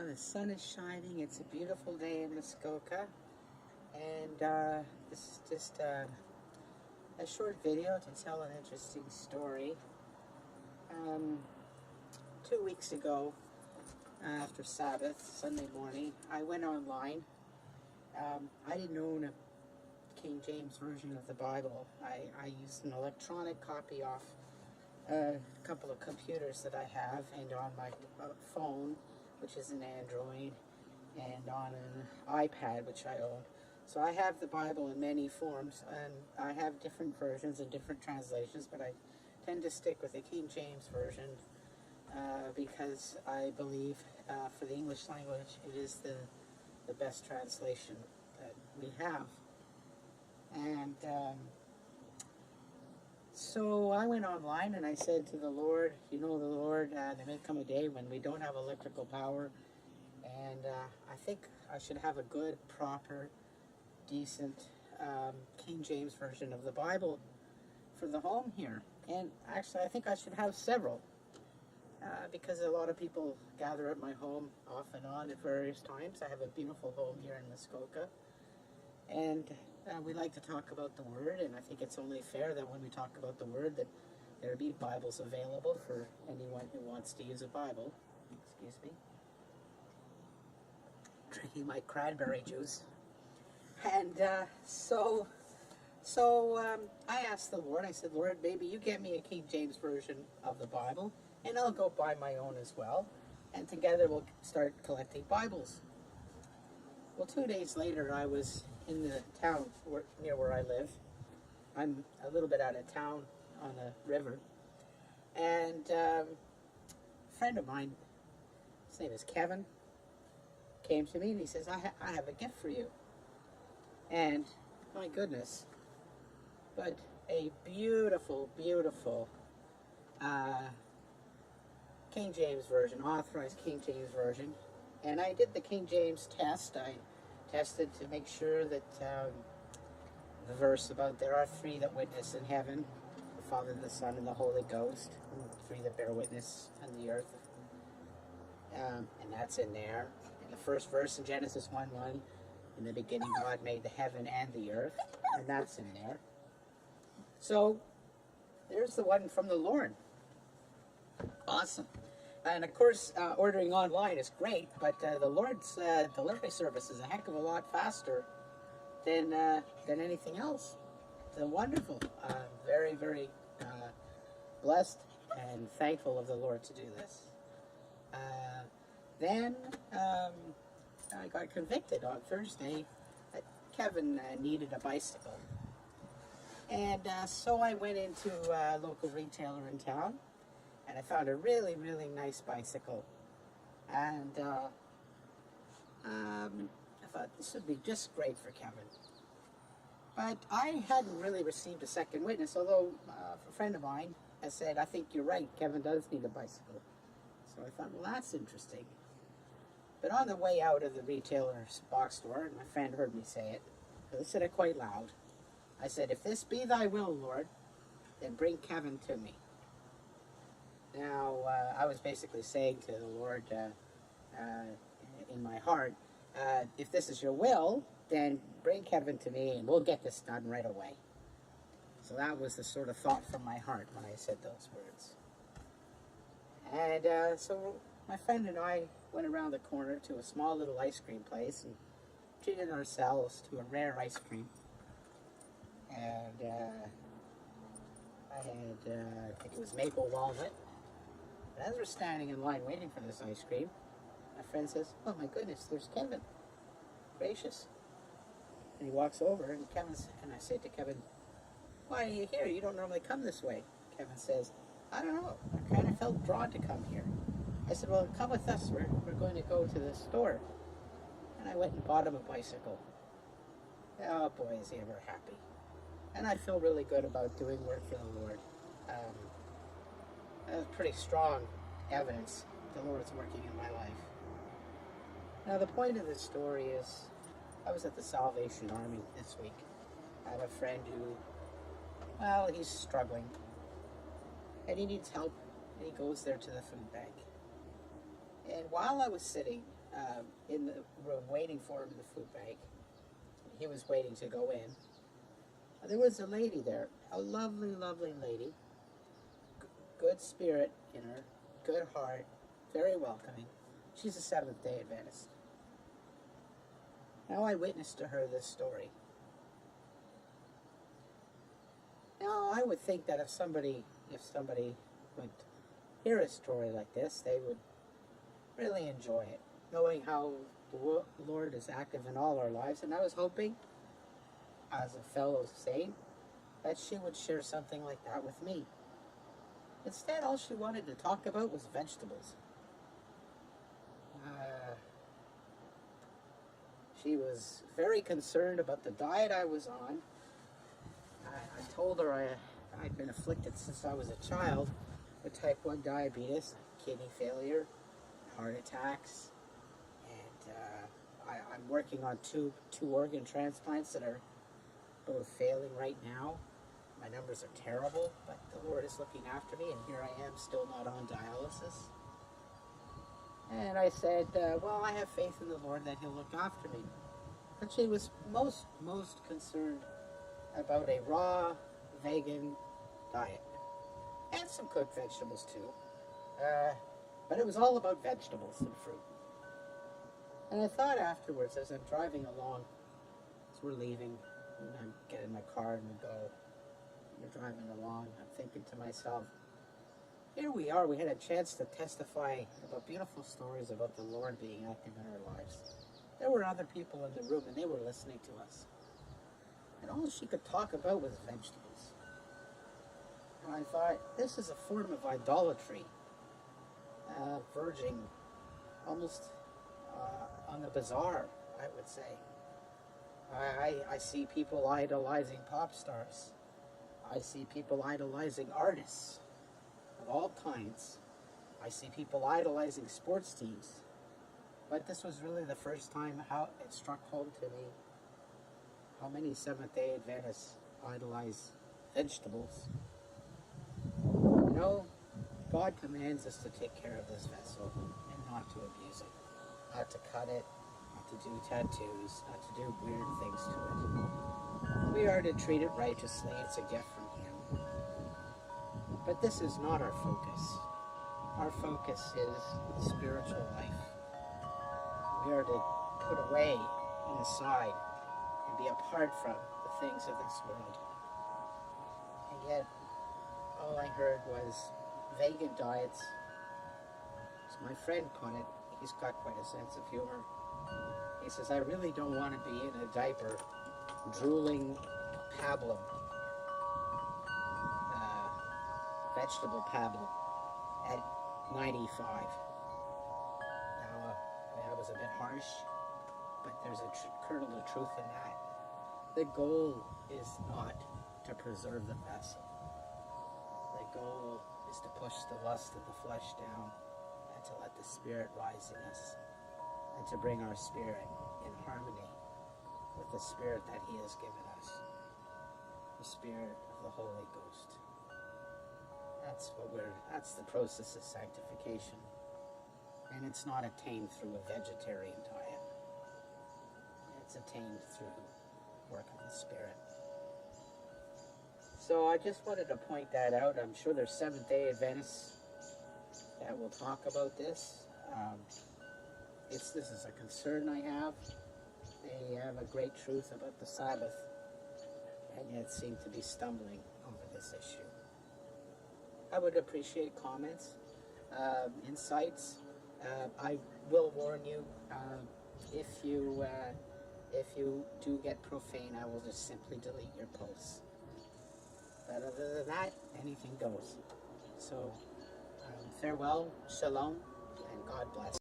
The sun is shining. It's a beautiful day in Muskoka. And this is just a short video to tell an interesting story. 2 weeks ago, after Sabbath, Sunday morning, I went online. I didn't own a King James version of the Bible. I used an electronic copy off a couple of computers that I have, and on my phone, which is an Android, and on an iPad, which I own. So I have the Bible in many forms, and I have different versions and different translations, but I tend to stick with the King James version because I believe for the English language it is the best translation that we have. And so I went online and I said to the Lord, you know, the Lord, there may come a day when we don't have electrical power, and I think I should have a good, proper, decent King James version of the Bible for the home here. And actually, I think I should have several because a lot of people gather at my home off and on at various times. I have a beautiful home here in Muskoka. And we like to talk about the Word, and I think it's only fair that when we talk about the Word that there be Bibles available for anyone who wants to use a Bible. Excuse me. Drinking my cranberry juice. And so I asked the Lord, I said, Lord, maybe you get me a King James version of the Bible, and I'll go buy my own as well, and together we'll start collecting Bibles. Well, 2 days later, I was in the town near where I live. I'm a little bit out of town on the river. And a friend of mine, his name is Kevin, came to me and he says, I have a gift for you. And, my goodness, but a beautiful, beautiful King James version, authorized King James version. And I did the King James test. I tested to make sure that the verse about there are three that witness in heaven, the Father, the Son, and the Holy Ghost, and three that bear witness on the earth. And that's in there. In the first verse in Genesis 1:1, in the beginning God made the heaven and the earth, and that's in there. So there's the one from the Lord. Awesome. And of course, ordering online is great, but the Lord's delivery service is a heck of a lot faster than anything else. It's wonderful. Very, very blessed and thankful of the Lord to do this. Then I got convicted on Thursday that Kevin needed a bicycle. And so I went into a local retailer in town, and I found a really, really nice bicycle. And I thought this would be just great for Kevin. But I hadn't really received a second witness, although a friend of mine has said, I think you're right, Kevin does need a bicycle. So I thought, well, that's interesting. But on the way out of the retailer's box store, and my friend heard me say it, I said it quite loud. I said, if this be thy will, Lord, then bring Kevin to me. Now, I was basically saying to the Lord in my heart, if this is your will, then bring Kevin to me and we'll get this done right away. So that was the sort of thought from my heart when I said those words. And so my friend and I went around the corner to a small little ice cream place and treated ourselves to a rare ice cream. And I had, I think it was maple walnut. And as we're standing in line waiting for this ice cream, my friend says, oh my goodness, there's Kevin. Gracious. And he walks over and I say to Kevin, why are you here? You don't normally come this way. Kevin says, I don't know. I kind of felt drawn to come here. I said, well, come with us. We're going to go to the store. And I went and bought him a bicycle. Oh boy, is he ever happy. And I feel really good about doing work for the Lord. That was pretty strong evidence the Lord's working in my life. Now, the point of this story is, I was at the Salvation Army this week. I have a friend who, well, he's struggling. And he needs help, and he goes there to the food bank. And while I was sitting in the room waiting for him in the food bank. He was waiting to go in. There was a lady there, a lovely, lovely lady. Good spirit in her, good heart, very welcoming. She's a Seventh-day Adventist. Now I witnessed to her this story. Now I would think that if somebody would hear a story like this, they would really enjoy it, knowing how the Lord is active in all our lives. And I was hoping, as a fellow saint, that she would share something like that with me. Instead, all she wanted to talk about was vegetables. She was very concerned about the diet I was on. I told her I'd been afflicted since I was a child with type 1 diabetes, kidney failure, heart attacks, and I'm working on two organ transplants that are both failing right now. My numbers are terrible, but the Lord is looking after me, and here I am still not on dialysis. And I said, well, I have faith in the Lord that He'll look after me. But she was most concerned about a raw vegan diet, and some cooked vegetables too. But it was all about vegetables and fruit. And I thought afterwards, as I'm driving along, as we're leaving, and I get in my car and we go, we're driving along, I'm thinking to myself, here we are, we had a chance to testify about beautiful stories about the Lord being active in our lives. There were other people in the room and they were listening to us. And all she could talk about was vegetables. And I thought, this is a form of idolatry, verging almost on the bizarre, I would say. I see people idolizing pop stars. I see people idolizing artists of all kinds. I see people idolizing sports teams. But this was really the first time how it struck home to me how many Seventh-day Adventists idolize vegetables. You know, God commands us to take care of this vessel and not to abuse it, not to cut it, not to do tattoos, not to do weird things to it. We are to treat it righteously. It's a gift from Him. But this is not our focus. Our focus is the spiritual life. We are to put away and aside and be apart from the things of this world. And yet, all I heard was vegan diets. As my friend put it, he's got quite a sense of humor. He says, I really don't want to be in a diaper drooling pablum, vegetable pablum at 95. Now, that was a bit harsh, but there's a kernel of truth in that. The goal is not to preserve the vessel. The goal is to push the lust of the flesh down and to let the Spirit rise in us and to bring our spirit in harmony with the Spirit that He has given us, the Spirit of the Holy Ghost. That's the process of sanctification. And it's not attained through a vegetarian diet. It's attained through work of the Spirit. So I just wanted to point that out. I'm sure there's Seventh-day Adventists that will talk about this. This is a concern I have. They have a great truth about the Sabbath, and yet seem to be stumbling over this issue. I would appreciate comments, insights. I will warn you, if you do get profane, I will just simply delete your posts. But other than that, anything goes. So, farewell, shalom, and God bless.